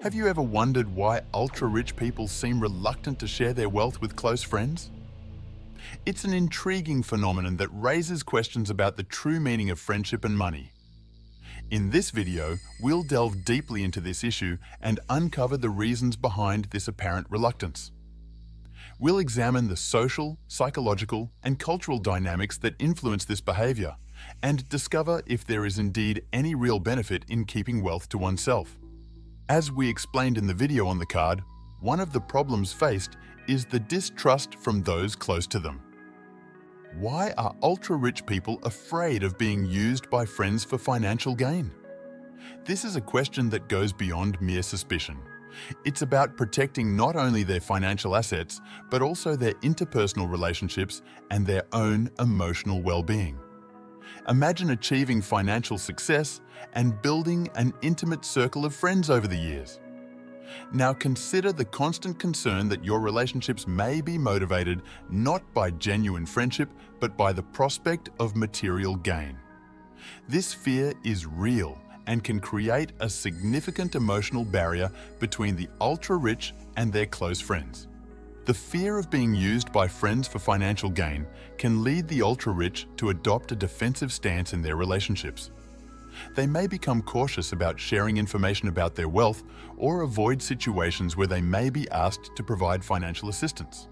Have you ever wondered why ultra-rich people seem reluctant to share their wealth with close friends? It's an intriguing phenomenon that raises questions about the true meaning of friendship and money. In this video, we'll delve deeply into this issue and uncover the reasons behind this apparent reluctance. We'll examine the social, psychological, and cultural dynamics that influence this behavior and discover if there is indeed any real benefit in keeping wealth to oneself. As we explained in the video on the card, one of the problems faced is the distrust from those close to them. Why are ultra-rich people afraid of being used by friends for financial gain? This is a question that goes beyond mere suspicion. It's about protecting not only their financial assets, but also their interpersonal relationships and their own emotional well-being. Imagine achieving financial success and building an intimate circle of friends over the years. Now consider the constant concern that your relationships may be motivated not by genuine friendship, but by the prospect of material gain. This fear is real and can create a significant emotional barrier between the ultra-rich and their close friends. The fear of being used by friends for financial gain can lead the ultra-rich to adopt a defensive stance in their relationships. They may become cautious about sharing information about their wealth or avoid situations where they may be asked to provide financial assistance.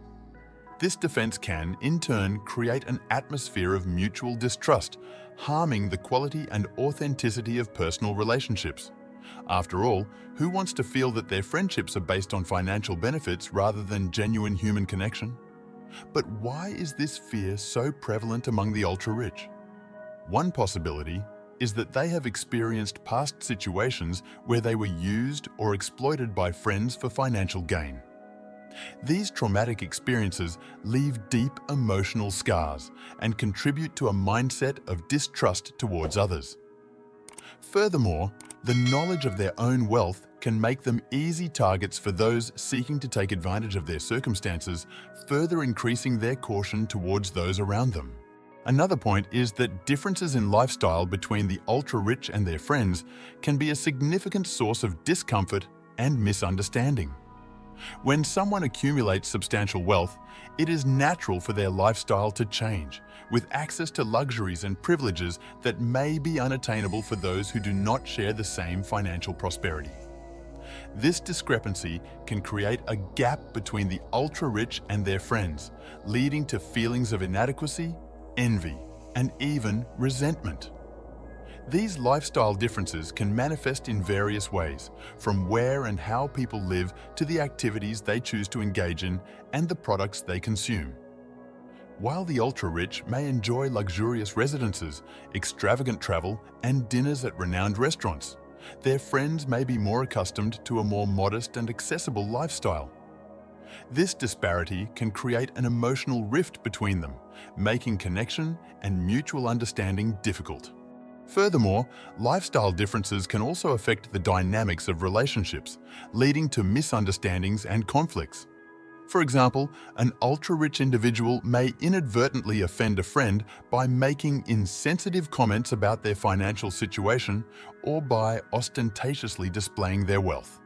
This defense can, in turn, create an atmosphere of mutual distrust, harming the quality and authenticity of personal relationships. After all, who wants to feel that their friendships are based on financial benefits rather than genuine human connection? But why is this fear so prevalent among the ultra-rich? One possibility is that they have experienced past situations where they were used or exploited by friends for financial gain. These traumatic experiences leave deep emotional scars and contribute to a mindset of distrust towards others. Furthermore, the knowledge of their own wealth can make them easy targets for those seeking to take advantage of their circumstances, further increasing their caution towards those around them. Another point is that differences in lifestyle between the ultra-rich and their friends can be a significant source of discomfort and misunderstanding. When someone accumulates substantial wealth, it is natural for their lifestyle to change, with access to luxuries and privileges that may be unattainable for those who do not share the same financial prosperity. This discrepancy can create a gap between the ultra-rich and their friends, leading to feelings of inadequacy, envy, and even resentment. These lifestyle differences can manifest in various ways, from where and how people live to the activities they choose to engage in and the products they consume. While the ultra-rich may enjoy luxurious residences, extravagant travel, and dinners at renowned restaurants, their friends may be more accustomed to a more modest and accessible lifestyle. This disparity can create an emotional rift between them, making connection and mutual understanding difficult. Furthermore, lifestyle differences can also affect the dynamics of relationships, leading to misunderstandings and conflicts. For example, an ultra-rich individual may inadvertently offend a friend by making insensitive comments about their financial situation or by ostentatiously displaying their wealth.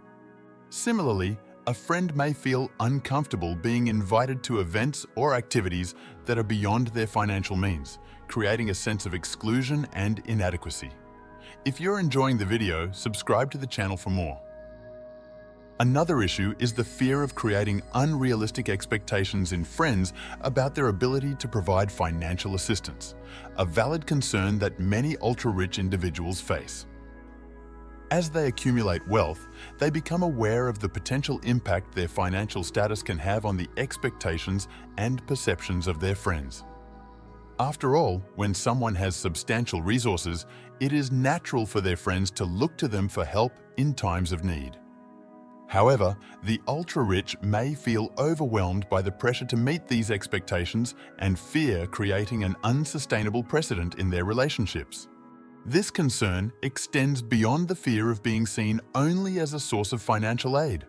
Similarly, a friend may feel uncomfortable being invited to events or activities that are beyond their financial means, creating a sense of exclusion and inadequacy. If you're enjoying the video, subscribe to the channel for more. Another issue is the fear of creating unrealistic expectations in friends about their ability to provide financial assistance, a valid concern that many ultra-rich individuals face. As they accumulate wealth, they become aware of the potential impact their financial status can have on the expectations and perceptions of their friends. After all, when someone has substantial resources, it is natural for their friends to look to them for help in times of need. However, the ultra-rich may feel overwhelmed by the pressure to meet these expectations and fear creating an unsustainable precedent in their relationships. This concern extends beyond the fear of being seen only as a source of financial aid.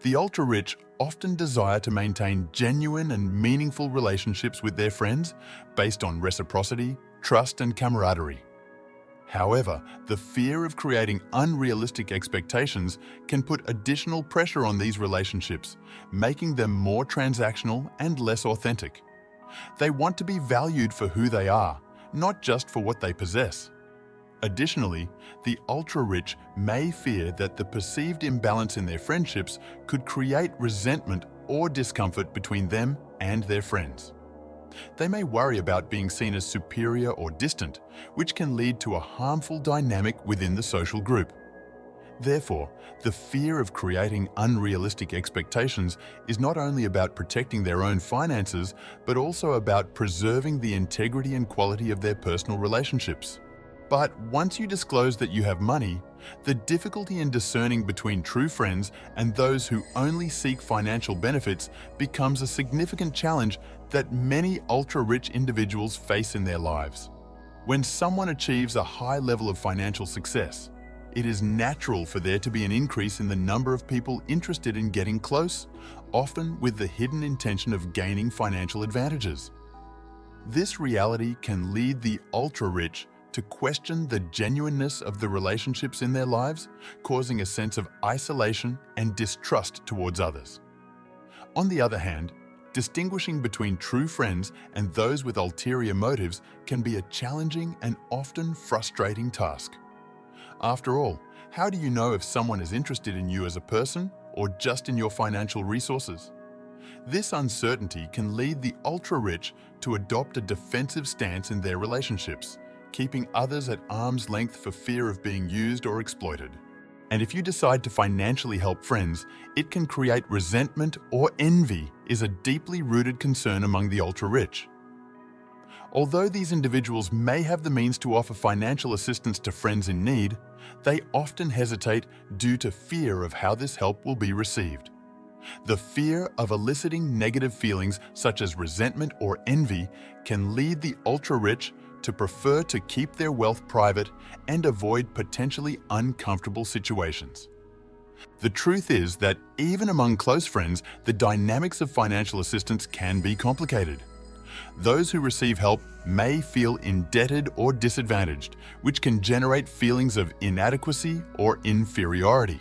The ultra-rich often desire to maintain genuine and meaningful relationships with their friends based on reciprocity, trust, and camaraderie. However, the fear of creating unrealistic expectations can put additional pressure on these relationships, making them more transactional and less authentic. They want to be valued for who they are, not just for what they possess. Additionally, the ultra-rich may fear that the perceived imbalance in their friendships could create resentment or discomfort between them and their friends. They may worry about being seen as superior or distant, which can lead to a harmful dynamic within the social group. Therefore, the fear of creating unrealistic expectations is not only about protecting their own finances, but also about preserving the integrity and quality of their personal relationships. But once you disclose that you have money, the difficulty in discerning between true friends and those who only seek financial benefits becomes a significant challenge that many ultra-rich individuals face in their lives. When someone achieves a high level of financial success, it is natural for there to be an increase in the number of people interested in getting close, often with the hidden intention of gaining financial advantages. This reality can lead the ultra-rich to question the genuineness of the relationships in their lives, causing a sense of isolation and distrust towards others. On the other hand, distinguishing between true friends and those with ulterior motives can be a challenging and often frustrating task. After all, how do you know if someone is interested in you as a person or just in your financial resources? This uncertainty can lead the ultra-rich to adopt a defensive stance in their relationships, keeping others at arm's length for fear of being used or exploited. And if you decide to financially help friends, it can create resentment or envy is a deeply rooted concern among the ultra-rich. Although these individuals may have the means to offer financial assistance to friends in need, they often hesitate due to fear of how this help will be received. The fear of eliciting negative feelings such as resentment or envy can lead the ultra-rich to prefer to keep their wealth private and avoid potentially uncomfortable situations. The truth is that even among close friends, the dynamics of financial assistance can be complicated. Those who receive help may feel indebted or disadvantaged, which can generate feelings of inadequacy or inferiority.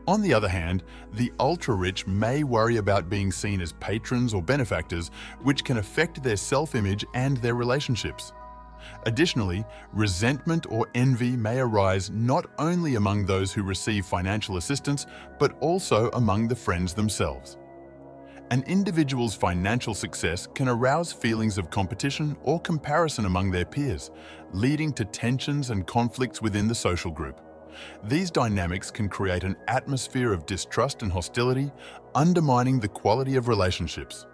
On the other hand, the ultra-rich may worry about being seen as patrons or benefactors, which can affect their self-image and their relationships. Additionally, resentment or envy may arise not only among those who receive financial assistance, but also among the friends themselves. An individual's financial success can arouse feelings of competition or comparison among their peers, leading to tensions and conflicts within the social group. These dynamics can create an atmosphere of distrust and hostility, undermining the quality of relationships.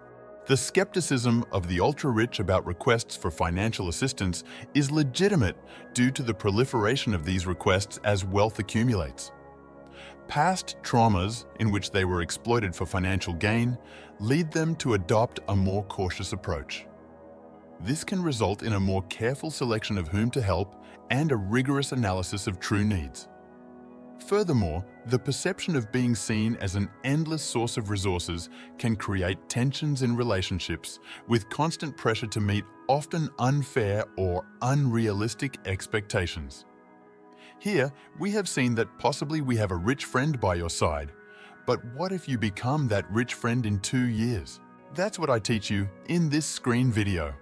The skepticism of the ultra-rich about requests for financial assistance is legitimate due to the proliferation of these requests as wealth accumulates. Past traumas in which they were exploited for financial gain lead them to adopt a more cautious approach. This can result in a more careful selection of whom to help and a rigorous analysis of true needs. Furthermore, the perception of being seen as an endless source of resources can create tensions in relationships, with constant pressure to meet often unfair or unrealistic expectations. Here, we have seen that possibly we have a rich friend by your side, but what if you become that rich friend in 2 years? That's what I teach you in this screen video.